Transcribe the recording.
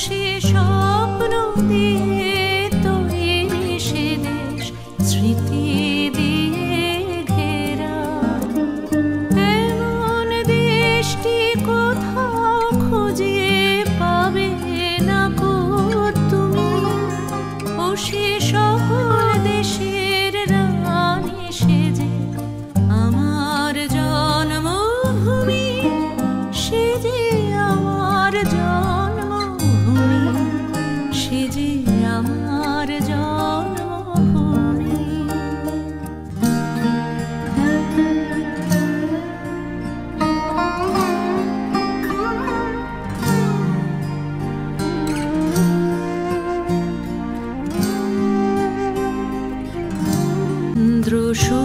সে স্বপ্ন দিয়ে তৈরি সে দেশ স্মৃতি দিয়ে ঘেরা। এমন দেশটি কোথাও খুঁজে পাবে না কো তুমি। ও সে সকল দেশের রানী সে যে আমার জন্মভূমি, সে যে আমার জন্মভূমি, সে যে আমার জন্মভূমি। দ্রুসু